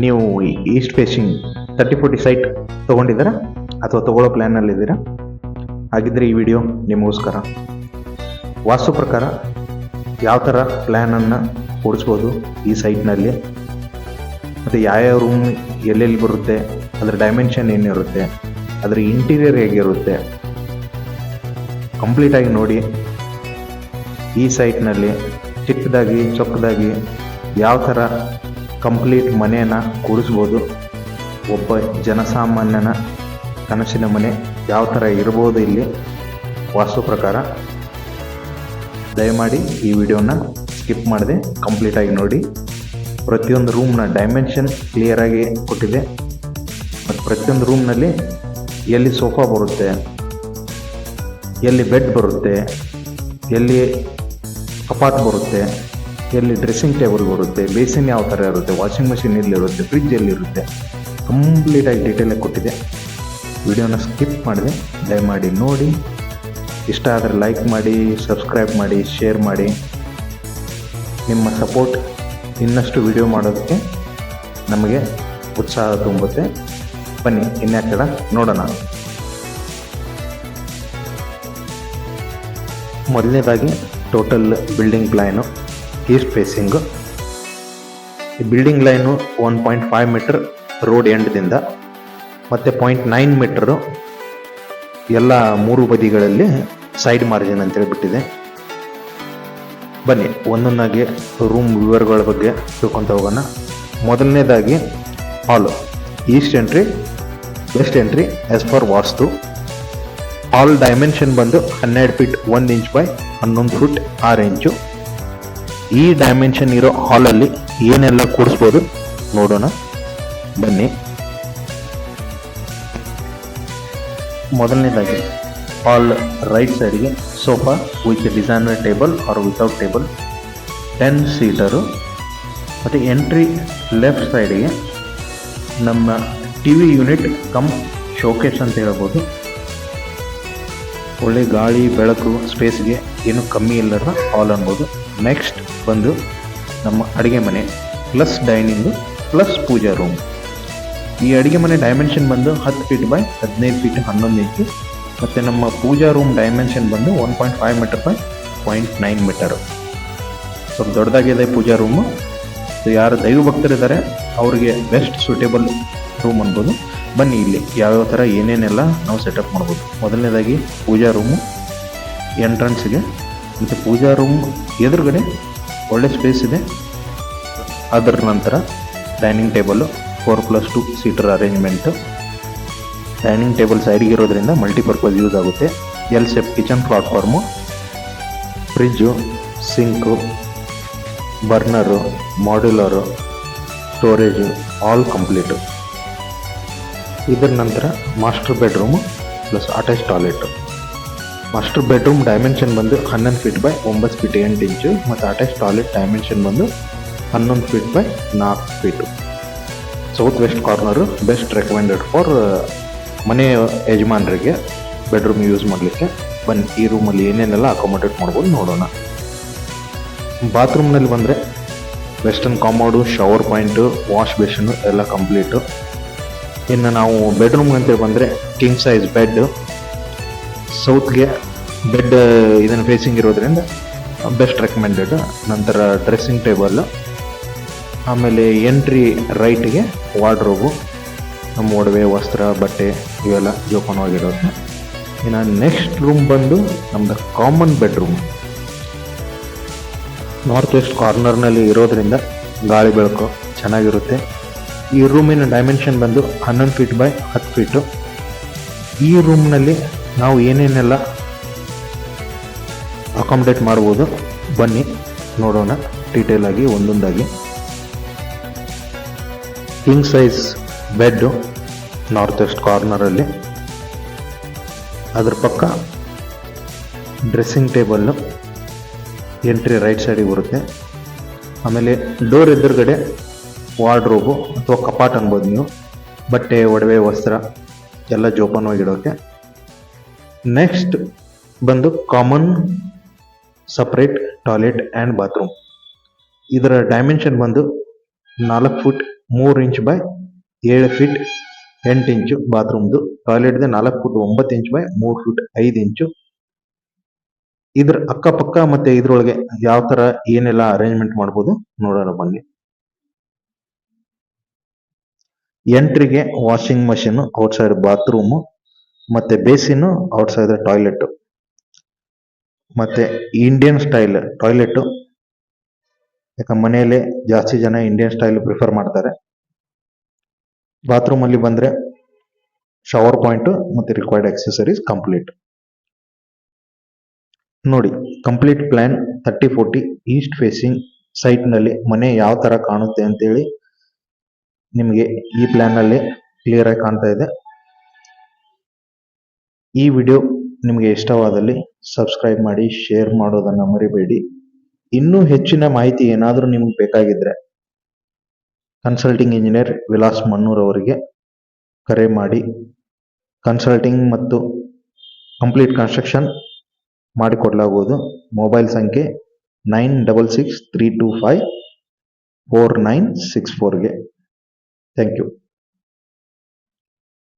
ನೀವು East facing 30-40 site ತೊಗೊಂಡಿದ್ದೀರಾ ಅಥವಾ ತೊಗೊಳ್ಳೋ ಪ್ಲ್ಯಾನಲ್ಲಿದ್ದೀರಾ? ಹಾಗಿದ್ರೆ ಈ ವಿಡಿಯೋ ನಿಮಗೋಸ್ಕರ. ವಾಸ್ತು ಪ್ರಕಾರ ಯಾವ ಥರ ಪ್ಲ್ಯಾನನ್ನು ಓಡಿಸ್ಬೋದು ಈ ಸೈಟ್ನಲ್ಲಿ, ಮತ್ತು ಯಾವ್ಯಾವ ರೂಮ್ ಎಲ್ಲೆಲ್ಲಿ ಬರುತ್ತೆ, ಅದರ ಡೈಮೆನ್ಷನ್ ಏನಿರುತ್ತೆ, ಅದರ ಇಂಟೀರಿಯರ್ ಹೇಗಿರುತ್ತೆ ಕಂಪ್ಲೀಟಾಗಿ ನೋಡಿ. ಈ ಸೈಟ್ನಲ್ಲಿ ಚಿಕ್ಕದಾಗಿ ಚೊಕ್ಕದಾಗಿ ಯಾವ ಥರ ಕಂಪ್ಲೀಟ್ ಮನೆಯನ್ನು ಕೂಡಿಸ್ಬೋದು, ಒಬ್ಬ ಜನಸಾಮಾನ್ಯನ ಕನಸಿನ ಮನೆ ಯಾವ ಥರ ಇರ್ಬೋದು ಇಲ್ಲಿ ವಾಸ್ತು ಪ್ರಕಾರ. ದಯಮಾಡಿ ಈ ವಿಡಿಯೋನ ಸ್ಕಿಪ್ ಮಾಡದೆ ಕಂಪ್ಲೀಟಾಗಿ ನೋಡಿ. ಪ್ರತಿಯೊಂದು ರೂಮ್ನ ಡೈಮೆನ್ಷನ್ ಕ್ಲಿಯರಾಗಿ ಕೊಟ್ಟಿದೆ, ಮತ್ತು ಪ್ರತಿಯೊಂದು ರೂಮ್ನಲ್ಲಿ ಎಲ್ಲಿ ಸೋಫಾ ಬರುತ್ತೆ, ಎಲ್ಲಿ ಬೆಡ್ ಬರುತ್ತೆ, ಎಲ್ಲಿ ಕಪಾಟ್ ಬರುತ್ತೆ, ಎಲ್ಲಿ ಡ್ರೆಸ್ಸಿಂಗ್ ಟೇಬಲ್ ಬರುತ್ತೆ, ಬೇಸಿನ್ ಯಾವ ಥರ ಇರುತ್ತೆ, ವಾಷಿಂಗ್ ಮಿಷಿನ್ ಎಲ್ಲಿರುತ್ತೆ, ಫ್ರಿಜ್ ಎಲ್ಲಿರುತ್ತೆ, ಕಂಪ್ಲೀಟಾಗಿ ಡೀಟೇಲಾಗಿ ಕೊಟ್ಟಿದೆ. ವಿಡಿಯೋನ ಸ್ಕಿಪ್ ಮಾಡಿದೆ, ದಯಮಾಡಿ ನೋಡಿ. ಇಷ್ಟ ಆದರೆ ಲೈಕ್ ಮಾಡಿ, ಸಬ್ಸ್ಕ್ರೈಬ್ ಮಾಡಿ, ಶೇರ್ ಮಾಡಿ. ನಿಮ್ಮ ಸಪೋರ್ಟ್ ಇನ್ನಷ್ಟು ವಿಡಿಯೋ ಮಾಡೋದಕ್ಕೆ ನಮಗೆ ಉತ್ಸಾಹ ತುಂಬುತ್ತೆ. ಬನ್ನಿ ಇನ್ಯಾಕೆ ತಡ ನೋಡೋಣ. ಮೊದಲನೇದಾಗಿ total building plan East facing. ಈ ಬಿಲ್ಡಿಂಗ್ ಲೈನು 1.5 ಮೀಟರ್ ರೋಡ್ ಎಂಡ್ದಿಂದ ಮತ್ತು 0.9 ಮೀಟರು ಎಲ್ಲ ಮೂರು ಬದಿಗಳಲ್ಲಿ ಸೈಡ್ ಮಾರ್ಜಿನ್ ಅಂತೇಳಿ ಬಿಟ್ಟಿದೆ. ಬನ್ನಿ ಒಂದೊಂದಾಗಿ ರೂಮ್ ವಿವರಗಳ ಬಗ್ಗೆ ತಿಳ್ಕೊತ ಹೋಗೋಣ. ಮೊದಲನೇದಾಗಿ hall, east entry, west entry as for Vastu. Hall dimension ಬಂದು 12 feet 1 inch by 11 feet 6 inch. ಈ ಡೈಮೆನ್ಷನ್ ಇರೋ ಹಾಲಲ್ಲಿ ಏನೆಲ್ಲ ಕೂಡಿಸ್ಬೋದು ನೋಡೋಣ ಬನ್ನಿ. ಮೊದಲನೇದಾಗಿ ಹಾಲ್ ರೈಟ್ ಸೈಡ್ಗೆ sofa with designer table or without table 10 seater. ಮತ್ತು ಎಂಟ್ರಿ ಲೆಫ್ಟ್ ಸೈಡಿಗೆ ನಮ್ಮ T V unit cum showcase ಅಂತ ಹೇಳ್ಬೋದು. ಒಳ್ಳೆ ಗಾಳಿ ಬೆಳಕು ಸ್ಪೇಸ್ಗೆ ಏನು ಕಮ್ಮಿ ಇಲ್ಲದ ಹಾಲ್ ಅನ್ಬೋದು. ನೆಕ್ಸ್ಟ್ ಬಂದು ನಮ್ಮ ಅಡುಗೆ ಮನೆ ಪ್ಲಸ್ ಡೈನಿಂಗು ಪ್ಲಸ್ ಪೂಜಾ ರೂಮ್. ಈ ಅಡುಗೆ ಮನೆ ಡೈಮೆನ್ಷನ್ ಬಂದು 10 ಫೀಟ್ ಬೈ 15 ಫೀಟ್ 11 ಇಂಚು. ಮತ್ತು ನಮ್ಮ ಪೂಜಾ ರೂಮ್ ಡೈಮೆನ್ಷನ್ ಬಂದು 1.5 ಮೀಟರ್ ಬೈ 0.9 ಮೀಟರು. ಸ್ವಲ್ಪ ದೊಡ್ಡದಾಗಿದೆ ಪೂಜಾ ರೂಮು. ಯಾರು ದೈವ ಭಕ್ತರಿದ್ದಾರೆ ಅವ್ರಿಗೆ ಬೆಸ್ಟ್ ಸೂಟೇಬಲ್ ರೂಮ್ ಅನ್ಬೋದು. ಬನ್ನಿ ಇಲ್ಲಿ ಯಾವ್ಯಾವ ಥರ ಏನೇನೆಲ್ಲ ನಾವು ಸೆಟಪ್ ಮಾಡ್ಬೋದು. ಮೊದಲನೇದಾಗಿ ಪೂಜಾ ರೂಮು ಎಂಟ್ರೆನ್ಸ್ಗೆ, ಮತ್ತು ಪೂಜಾ ರೂಮ್ ಎದುರುಗಡೆ ಒಳ್ಳೆ ಸ್ಪೇಸ್ ಇದೆ. ಅದರ ನಂತರ dining table 4+2 seater arrangement. Dining table ಸೈಡಿಗೆ ಇರೋದ್ರಿಂದ ಮಲ್ಟಿಪರ್ಪಸ್ ಯೂಸ್ ಆಗುತ್ತೆ. L shape kitchen platform, fridge, sink, burner, modular, storage all complete. ಇದರ ನಂತರ master bedroom plus attach toilet. Master bedroom dimension ಬಂದು 11 ಫೀಟ್ ಬೈ 9 ಫೀಟ್ 8 ಇಂಚು. ಮತ್ತು ಅಟ್ಯಾಚ್ ಟಾಯ್ಲೆಟ್ ಡೈಮೆನ್ಷನ್ ಬಂದು 11 feet by 4 feet. South west corner best recommended for ಮನೆ ಯಜಮಾನರಿಗೆ bedroom use ಮಾಡಲಿಕ್ಕೆ. ಬನ್ನಿ ಈ ರೂಮಲ್ಲಿ ಏನೇನೆಲ್ಲ ಅಕೊಮಡೇಟ್ ಮಾಡ್ಬೋದು ನೋಡೋಣ. ಬಾತ್ರೂಮ್ನಲ್ಲಿ ಬಂದರೆ ವೆಸ್ಟರ್ನ್ ಕಾಮೋಡು, ಶವರ್ ಪಾಯಿಂಟು, ವಾಶ್ ಬೇಷನ್ನು ಎಲ್ಲ ಕಂಪ್ಲೀಟು. ಇನ್ನು ನಾವು ಬೆಡ್ರೂಮ್ ಅಂತೇಳಿ ಬಂದರೆ ಕಿಂಗ್ ಸೈಜ್ ಬೆಡ್, ಸೌತ್ಗೆ ಬೆಡ್ ಇದನ್ನು ಫೇಸಿಂಗ್ ಇರೋದ್ರಿಂದ ಬೆಸ್ಟ್ ರೆಕಮೆಂಡೆಡ್. ನಂತರ ಡ್ರೆಸ್ಸಿಂಗ್ ಟೇಬಲ್, ಆಮೇಲೆ ಎಂಟ್ರಿ ರೈಟ್ಗೆ ವಾರ್ಡ್ರೋಬು, ನಮ್ಮ ಒಡವೆ, ವಸ್ತ್ರ, ಬಟ್ಟೆ ಇವೆಲ್ಲ ಜೋಪಾನವಾಗಿರುತ್ತೆ. ಇನ್ನು ನೆಕ್ಸ್ಟ್ ರೂಮ್ ಬಂದು ನಮ್ಮದು ಕಾಮನ್ ಬೆಡ್ರೂಮ್. ನಾರ್ತ್ ವೆಸ್ಟ್ ಕಾರ್ನರ್ನಲ್ಲಿ ಇರೋದ್ರಿಂದ ಗಾಳಿ ಬೆಳಕು ಚೆನ್ನಾಗಿರುತ್ತೆ. ಈ ರೂಮಿನ ಡೈಮೆನ್ಷನ್ ಬಂದು 11 ಫೀಟ್ ಬೈ 10 ಫೀಟು. ಈ ರೂಮ್ನಲ್ಲಿ ನಾವು ಏನೇನೆಲ್ಲ ಅಕಾಮಡೇಟ್ ಮಾಡ್ಬೋದು ಬನ್ನಿ ನೋಡೋಣ ಡೀಟೇಲಾಗಿ ಒಂದೊಂದಾಗಿ. King size bed north west ಕಾರ್ನರಲ್ಲಿ, ಅದ್ರ ಪಕ್ಕ ಡ್ರೆಸ್ಸಿಂಗ್ ಟೇಬಲ್ಲು ಎಂಟ್ರಿ ರೈಟ್ ಸೈಡಿಗೆ ಬರುತ್ತೆ. ಆಮೇಲೆ ಡೋರ್ ಎದುರುಗಡೆ ವಾರ್ಡ್ರೋಬು ಅಥವಾ ಕಪಾಟ್ ಅನ್ಬೋದು ನೀವು, ಬಟ್ಟೆ, ಒಡವೆ, ವಸ್ತ್ರ ಎಲ್ಲ ಜೋಪಾನವಾಗಿಡೋಕ್ಕೆ. ನೆಕ್ಸ್ಟ್ ಬಂದು common separate toilet and bathroom. ಇದರ ಡೈಮೆನ್ಷನ್ ಬಂದು 4 foot 3 inch by 7 feet 8 inch ಬಾತ್ರೂಮ್ದು. ಟಾಯ್ಲೆಟ್ದು 4 foot 9 inch by 3 feet 5 inch. ಇದ್ರ ಅಕ್ಕಪಕ್ಕ ಮತ್ತೆ ಇದ್ರೊಳಗೆ ಯಾವ ತರ ಏನೆಲ್ಲ ಅರೇಂಜ್ಮೆಂಟ್ ಮಾಡ್ಬೋದು ನೋಡೋಣ ಬನ್ನಿ. ಎಂಟ್ರಿಗೆ ವಾಷಿಂಗ್ ಮಷೀನ್ ಔಟ್ಸೈಡ್ ಬಾತ್ರೂಮ್, ಮತ್ತೆ ಬೇಸಿನ್ ಔಟ್ಸೈಡ್ ಟಾಯ್ಲೆಟ್, ಮತ್ತೆ ಇಂಡಿಯನ್ ಸ್ಟೈಲ್ ಟಾಯ್ಲೆಟ್. ಯಾಕಂದ್ರೆ ಮನೆಯಲ್ಲೇ ಜಾಸ್ತಿ ಜನ ಇಂಡಿಯನ್ ಸ್ಟೈಲ್ ಪ್ರಿಫರ್ ಮಾಡ್ತಾರೆ. ಬಾತ್ರೂಮ್ ಅಲ್ಲಿ ಬಂದ್ರೆ ಶವರ್ ಪಾಯಿಂಟ್ ಮತ್ತೆ ರಿಕ್ವೈರ್ಡ್ ಆಕ್ಸೆಸರೀಸ್ ಕಂಪ್ಲೀಟ್. ನೋಡಿ, complete plan 30-40 East facing site ನಲ್ಲಿ ಮನೆ ಯಾವ ತರ ಕಾಣುತ್ತೆ ಅಂತೇಳಿ ನಿಮಗೆ ಈ ಪ್ಲಾನ್ ನಲ್ಲಿ ಕ್ಲಿಯರ್ ಆಗಿ ಕಾಣ್ತಾ ಇದೆ. ಈ ವಿಡಿಯೋ ನಿಮಗೆ ಇಷ್ಟವಾದಲ್ಲಿ ಸಬ್ಸ್ಕ್ರೈಬ್ ಮಾಡಿ, ಶೇರ್ ಮಾಡೋದನ್ನ ಮರಿಬೇಡಿ. ಇನ್ನೂ ಹೆಚ್ಚಿನ ಮಾಹಿತಿ ಏನಾದರೂ ನಿಮ್ಗೆ ಬೇಕಾಗಿದ್ರೆ ಕನ್ಸಲ್ಟಿಂಗ್ ಇಂಜಿನಿಯರ್ ವಿಲಾಸ್ ಮನ್ನೂರ್ ಅವರಿಗೆ ಕರೆ ಮಾಡಿ. ಕನ್ಸಲ್ಟಿಂಗ್ ಮತ್ತು ಕಂಪ್ಲೀಟ್ ಕನ್ಸ್ಟ್ರಕ್ಷನ್ ಮಾಡಿಕೊಡಲಾಗುವುದು. ಮೊಬೈಲ್ ಸಂಖ್ಯೆ 9663254964ಗೆ. Thank you.